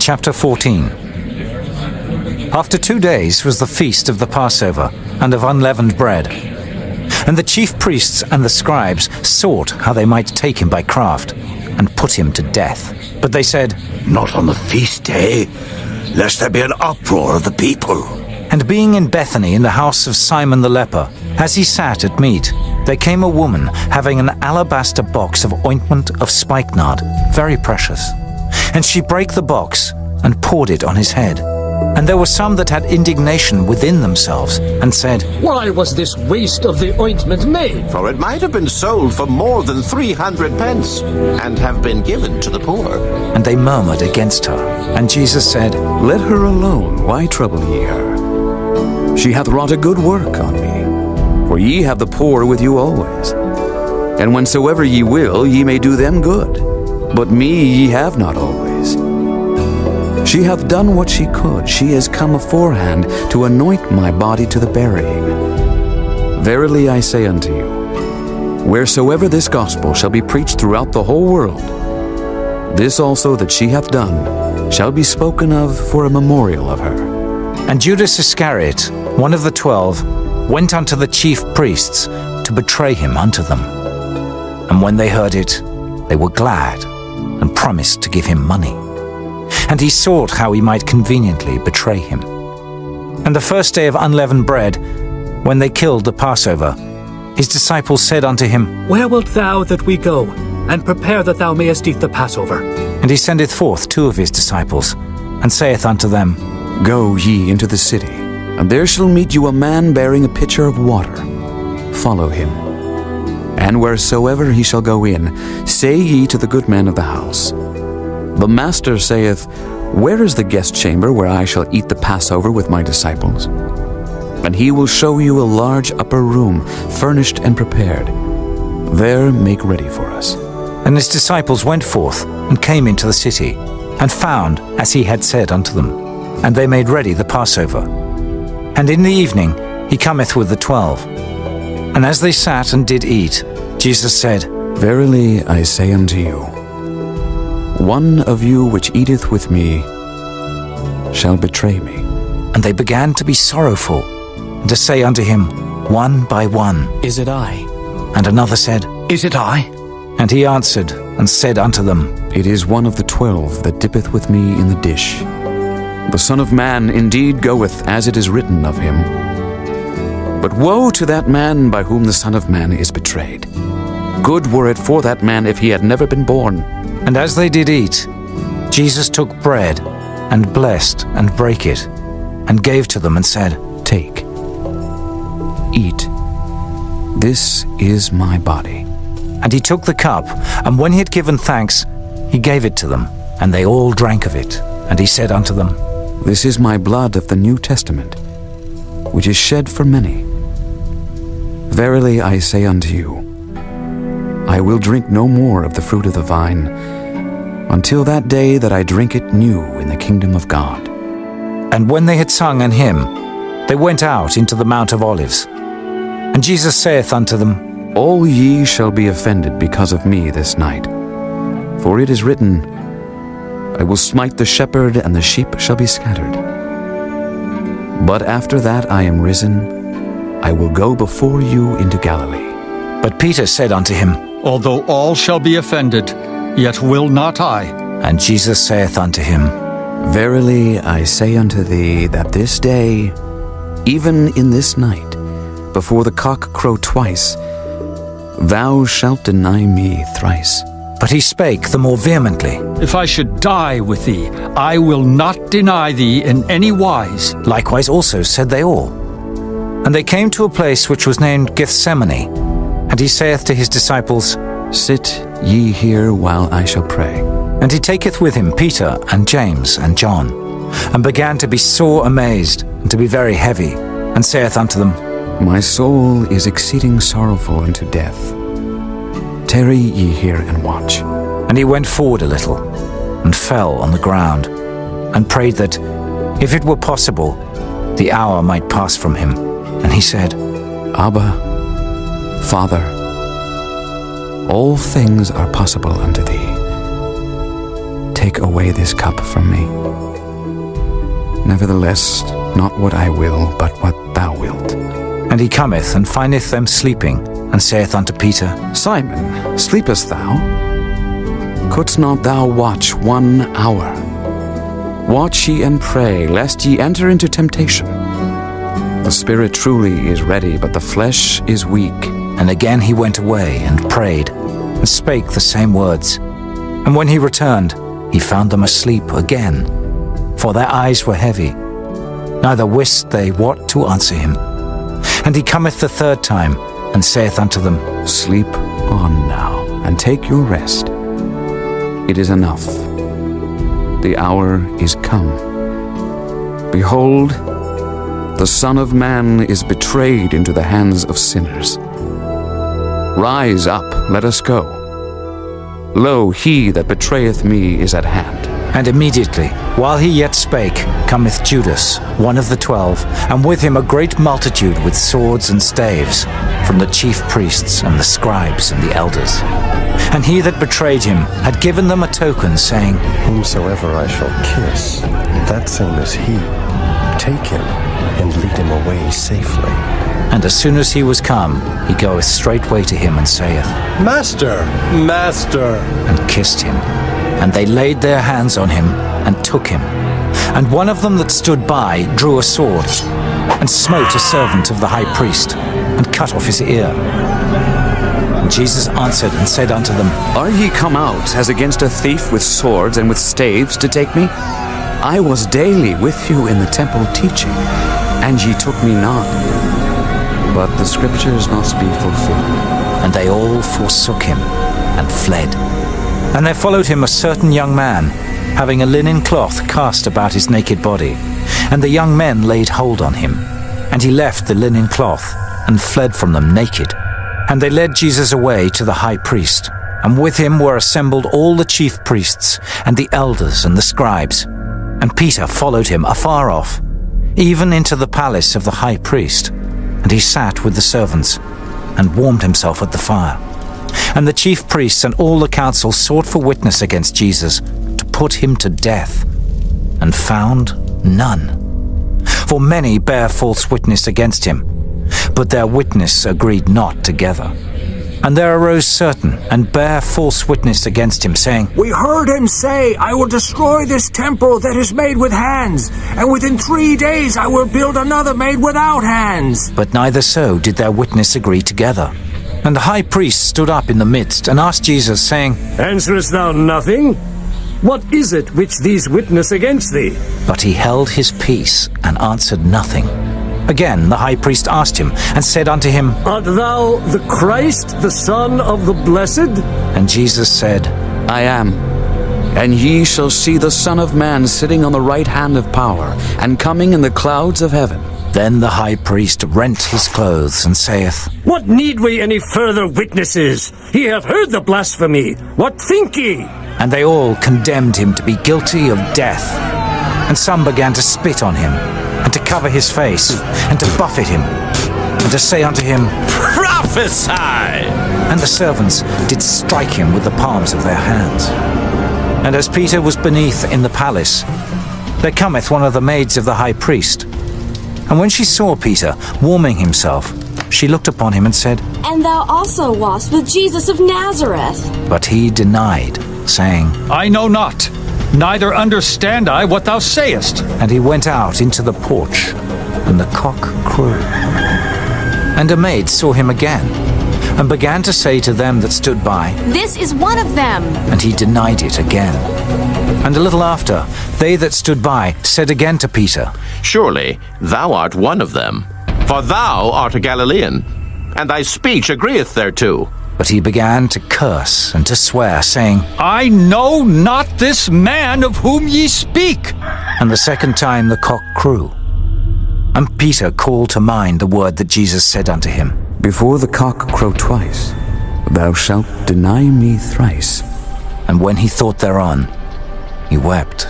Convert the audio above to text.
Chapter 14. After 2 days was the feast of the Passover and of unleavened bread. And the chief priests and the scribes sought how they might take him by craft and put him to death. But they said, "Not on the feast day, lest there be an uproar of the people." And being in Bethany in the house of Simon the leper, as he sat at meat, there came a woman having an alabaster box of ointment of spikenard, very precious. And she brake the box and poured it on his head. And there were some that had indignation within themselves, and said, "Why was this waste of the ointment made? For it might have been sold for more than 300 pence, and have been given to the poor. And they murmured against her. And Jesus said, Let her alone, why trouble ye her? She hath wrought a good work on me. For ye have the poor with you always. And whensoever ye will, ye may do them good. But me ye have not always. She hath done what she could. She is come aforehand to anoint my body to the burying. Verily I say unto you, wheresoever this gospel shall be preached throughout the whole world, this also that she hath done shall be spoken of for a memorial of her. And Judas Iscariot, one of the 12, went unto the chief priests to betray him unto them. And when they heard it, they were glad, and promised to give him money. And he sought how he might conveniently betray him. And the first day of unleavened bread, when they killed the Passover, his disciples said unto him, Where wilt thou that we go, and prepare that thou mayest eat the Passover? And he sendeth forth 2 of his disciples, and saith unto them, Go ye into the city, and there shall meet you a man bearing a pitcher of water. Follow him. And wheresoever he shall go in, say ye to the good man of the house, The master saith, Where is the guest chamber where I shall eat the Passover with my disciples? And he will show you a large upper room, furnished and prepared. There make ready for us. And his disciples went forth, and came into the city, and found as he had said unto them. And they made ready the Passover. And in the evening he cometh with the 12. And as they sat and did eat, Jesus said, Verily I say unto you, one of you which eateth with me shall betray me. And they began to be sorrowful, and to say unto him, one by one, Is it I? And another said, Is it I? And he answered and said unto them, It is one of the 12 that dippeth with me in the dish. The Son of Man indeed goeth as it is written of him. But woe to that man by whom the Son of Man is betrayed. Good were it for that man if he had never been born. And as they did eat, Jesus took bread, and blessed, and brake it, and gave to them, and said, Take, eat, this is my body. And he took the cup, and when he had given thanks, he gave it to them, and they all drank of it. And he said unto them, This is my blood of the New Testament, which is shed for many. Verily I say unto you, I will drink no more of the fruit of the vine, until that day that I drink it new in the kingdom of God. And when they had sung an hymn, they went out into the Mount of Olives. And Jesus saith unto them, All ye shall be offended because of me this night. For it is written, I will smite the shepherd, and the sheep shall be scattered. But after that I am risen, I will go before you into Galilee. But Peter said unto him, Although all shall be offended, yet will not I. And Jesus saith unto him, Verily I say unto thee that this day, even in this night, before the cock crow twice, thou shalt deny me thrice. But he spake the more vehemently. If I should die with thee, I will not deny thee in any wise. Likewise also said they all. And they came to a place which was named Gethsemane. And he saith to his disciples, Sit ye here while I shall pray. And he taketh with him Peter and James and John, and began to be sore amazed, and to be very heavy, and saith unto them, My soul is exceeding sorrowful unto death. Tarry ye here and watch. And he went forward a little, and fell on the ground, and prayed that, if it were possible, the hour might pass from him. And he said, Abba, Father, all things are possible unto thee. take away this cup from me. Nevertheless, not what I will, but what thou wilt. And he cometh, and findeth them sleeping, and saith unto Peter, Simon, sleepest thou? Couldst not thou watch 1 hour? Watch ye and pray, lest ye enter into temptation. The spirit truly is ready, but the flesh is weak. And again he went away, and prayed, and spake the same words. And when he returned, he found them asleep again, for their eyes were heavy, neither wist they what to answer him. And he cometh the third time, and saith unto them, Sleep on now, and take your rest. It is enough. The hour is come. Behold, the Son of Man is betrayed into the hands of sinners. Rise up, let us go. Lo, he that betrayeth me is at hand. And immediately, while he yet spake, cometh Judas, one of the 12, and with him a great multitude with swords and staves, from the chief priests and the scribes and the elders. And he that betrayed him had given them a token, saying, Whomsoever I shall kiss, that same is he. Take him, and lead him away safely. And as soon as he was come, he goeth straightway to him, and saith, Master, Master! and kissed him. And they laid their hands on him, and took him. And one of them that stood by drew a sword, and smote a servant of the high priest, and cut off his ear. And Jesus answered and said unto them, Are ye come out as against a thief with swords and with staves to take me? I was daily with you in the temple teaching, and ye took me not. But the scriptures must be fulfilled. And they all forsook him, and fled. And there followed him a certain young man, having a linen cloth cast about his naked body. And the young men laid hold on him. And he left the linen cloth, and fled from them naked. And they led Jesus away to the high priest. And with him were assembled all the chief priests, and the elders, and the scribes. And Peter followed him afar off, even into the palace of the high priest. And he sat with the servants, and warmed himself at the fire. And the chief priests and all the council sought for witness against Jesus, to put him to death, and found none. For many bare false witness against him, but their witness agreed not together. And there arose certain, and bare false witness against him, saying, We heard him say, I will destroy this temple that is made with hands, and within 3 days I will build another made without hands. But neither so did their witness agree together. And the high priest stood up in the midst, and asked Jesus, saying, Answerest thou nothing? What is it which these witness against thee? But he held his peace, and answered nothing. Again the high priest asked him, and said unto him, Art thou the Christ, the Son of the Blessed? And Jesus said, I am. And ye shall see the Son of Man sitting on the right hand of power, and coming in the clouds of heaven. Then the high priest rent his clothes, and saith, What need we any further witnesses? Ye have heard the blasphemy. What think ye? And they all condemned him to be guilty of death. And some began to spit on him, and to cover his face, and to buffet him, and to say unto him, Prophesy! And the servants did strike him with the palms of their hands. And as Peter was beneath in the palace, there cometh one of the maids of the high priest. And when she saw Peter warming himself, she looked upon him and said, And thou also wast with Jesus of Nazareth. But he denied, saying, I know not, neither understand I what thou sayest. And he went out into the porch, and the cock crew. And a maid saw him again, and began to say to them that stood by, This is one of them. And he denied it again. And a little after, they that stood by said again to Peter, Surely thou art one of them, for thou art a Galilean, and thy speech agreeth thereto. But he began to curse and to swear, saying, I know not this man of whom ye speak. And the second time the cock crew. And Peter called to mind the word that Jesus said unto him, Before the cock crow twice, thou shalt deny me thrice. And when he thought thereon, he wept.